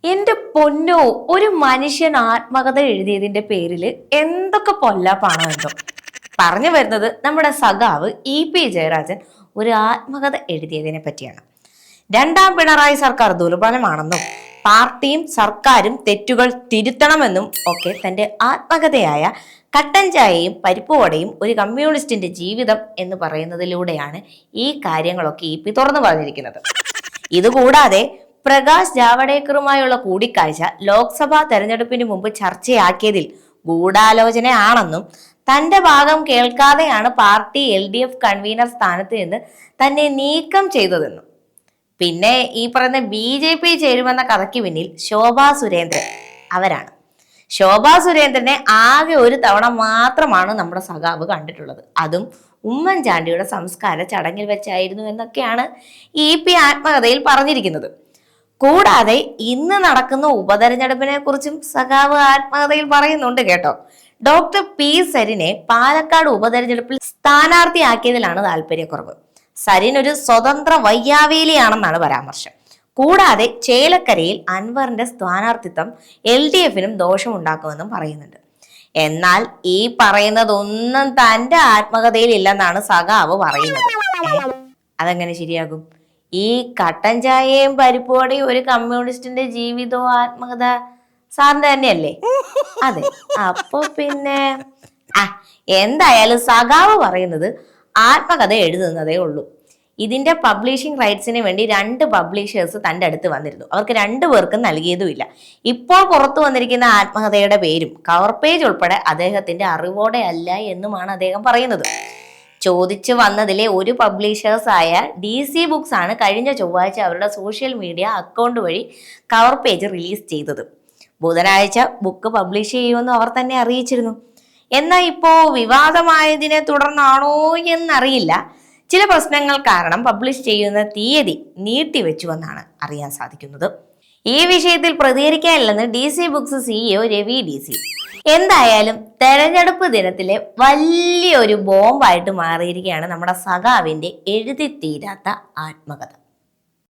എന്റെ പൊന്നോ, ഒരു മനുഷ്യൻ ആത്മകഥ എഴുതിയതിന്റെ പേരിൽ എന്തൊക്കെ പൊല്ലാപ്പാണോ എന്തോ. പറഞ്ഞു വരുന്നത് നമ്മുടെ സഖാവ് ഇ.പി. ജയരാജൻ ഒരു ആത്മകഥ എഴുതിയതിനെ പറ്റിയാണ്. രണ്ടാം പിണറായി സർക്കാർ ദുർബലമാണെന്നും പാർട്ടിയും സർക്കാരും തെറ്റുകൾ തിരുത്തണമെന്നും ഒക്കെ തന്റെ ആത്മകഥയായ കട്ടൻ ചായയും പരിപ്പുവടയും ഒരു കമ്മ്യൂണിസ്റ്റിന്റെ ജീവിതം എന്ന് പറയുന്നതിലൂടെയാണ് ഈ കാര്യങ്ങളൊക്കെ ഇ.പി. തുറന്നു പറഞ്ഞിരിക്കുന്നത്. ഇതുകൂടാതെ പ്രകാശ് ജാവഡേക്കറുമായുള്ള കൂടിക്കാഴ്ച ലോക്സഭാ തെരഞ്ഞെടുപ്പിന് മുമ്പ് ചർച്ചയാക്കിയതിൽ ഗൂഢാലോചനയാണെന്നും തന്റെ ഭാഗം കേൾക്കാതെയാണ് പാർട്ടി LDF കൺവീനർ സ്ഥാനത്ത് നിന്ന് തന്നെ നീക്കം ചെയ്തതെന്നും പിന്നെ ഈ പറയുന്ന BJP ചേരുമെന്ന കഥയ്ക്ക് പിന്നിൽ ശോഭാ സുരേന്ദ്രൻ അവരാണ്. ശോഭാ സുരേന്ദ്രനെ ആകെ ഒരു തവണ മാത്രമാണ് നമ്മുടെ സഖാവ് കണ്ടിട്ടുള്ളത്. അതും ഉമ്മൻചാണ്ടിയുടെ സംസ്കാര ചടങ്ങിൽ വെച്ചായിരുന്നു എന്നൊക്കെയാണ് ഇ.പി. ആത്മകഥയിൽ പറഞ്ഞിരിക്കുന്നത്. കൂടാതെ ഇന്ന് നടക്കുന്ന ഉപതെരഞ്ഞെടുപ്പിനെ കുറിച്ചും സഖാവ് ആത്മകഥയിൽ പറയുന്നുണ്ട് കേട്ടോ. ഡോക്ടർ പി സരിനെ പാലക്കാട് ഉപതെരഞ്ഞെടുപ്പിൽ സ്ഥാനാർത്ഥിയാക്കിയതിലാണ് താല്പര്യക്കുറവ്. സരിൻ ഒരു സ്വതന്ത്ര വയ്യാവേലിയാണെന്നാണ് പരാമർശം. കൂടാതെ ചേലക്കരയിൽ അൻവറിന്റെ സ്ഥാനാർത്ഥിത്വം LDFനും ദോഷമുണ്ടാക്കുമെന്നും പറയുന്നുണ്ട്. എന്നാൽ ഈ പറയുന്നതൊന്നും തന്റെ ആത്മകഥയിൽ ഇല്ലെന്നാണ് സഖാവ് പറയുന്നത്. അതെങ്ങനെ ശരിയാകും? ഈ കട്ടൻ ചായയും പരിപ്പുവടയും ഒരു കമ്മ്യൂണിസ്റ്റിന്റെ ജീവിതവും ആത്മകഥ സാറിന്റെ തന്നെയല്ലേ? അതെ. അപ്പൊ പിന്നെ എന്തായാലും സഖാവ് പറയുന്നത് ആത്മകഥ എഴുതുന്നതേ ഉള്ളൂ. ഇതിന്റെ പബ്ലിഷിംഗ് റൈറ്റ്സിന് വേണ്ടി 2 പബ്ലിഷേഴ്സ് തൻ്റെ അടുത്ത് വന്നിരുന്നു. അവർക്ക് 2 പേർക്കും നൽകിയതുമില്ല. ഇപ്പോൾ പുറത്തു വന്നിരിക്കുന്ന ആത്മകഥയുടെ പേരും കവർ പേജ് ഉൾപ്പെടെ അദ്ദേഹത്തിന്റെ അറിവോടെ അല്ല എന്നുമാണ് അദ്ദേഹം പറയുന്നത്. ചോദിച്ചു വന്നതിലെ ഒരു പബ്ലിഷേഴ്സായ DC ബുക്സ് ആണ് കഴിഞ്ഞ ചൊവ്വാഴ്ച അവരുടെ സോഷ്യൽ മീഡിയ അക്കൗണ്ട് വഴി കവർ പേജ് റിലീസ് ചെയ്തത്. ബുധനാഴ്ച ബുക്ക് പബ്ലിഷ് ചെയ്യുമെന്ന് അവർ തന്നെ അറിയിച്ചിരുന്നു. എന്നാൽ ഇപ്പോ വിവാദമായതിനെ തുടർന്നാണോ എന്നറിയില്ല, ചില പ്രശ്നങ്ങൾ കാരണം പബ്ലിഷ് ചെയ്യുന്ന തീയതി നീട്ടിവെച്ചുവെന്നാണ് അറിയാൻ സാധിക്കുന്നത്. ഈ വിഷയത്തിൽ പ്രതികരിക്കാനില്ലെന്ന് DC books CEO Ravi DC. എന്തായാലും തെരഞ്ഞെടുപ്പ് ദിനത്തിലെ വലിയൊരു ബോംബായിട്ട് മാറിയിരിക്കുകയാണ് നമ്മുടെ സഖാവിന്റെ എഴുതി തീരാത്ത ആത്മകഥ.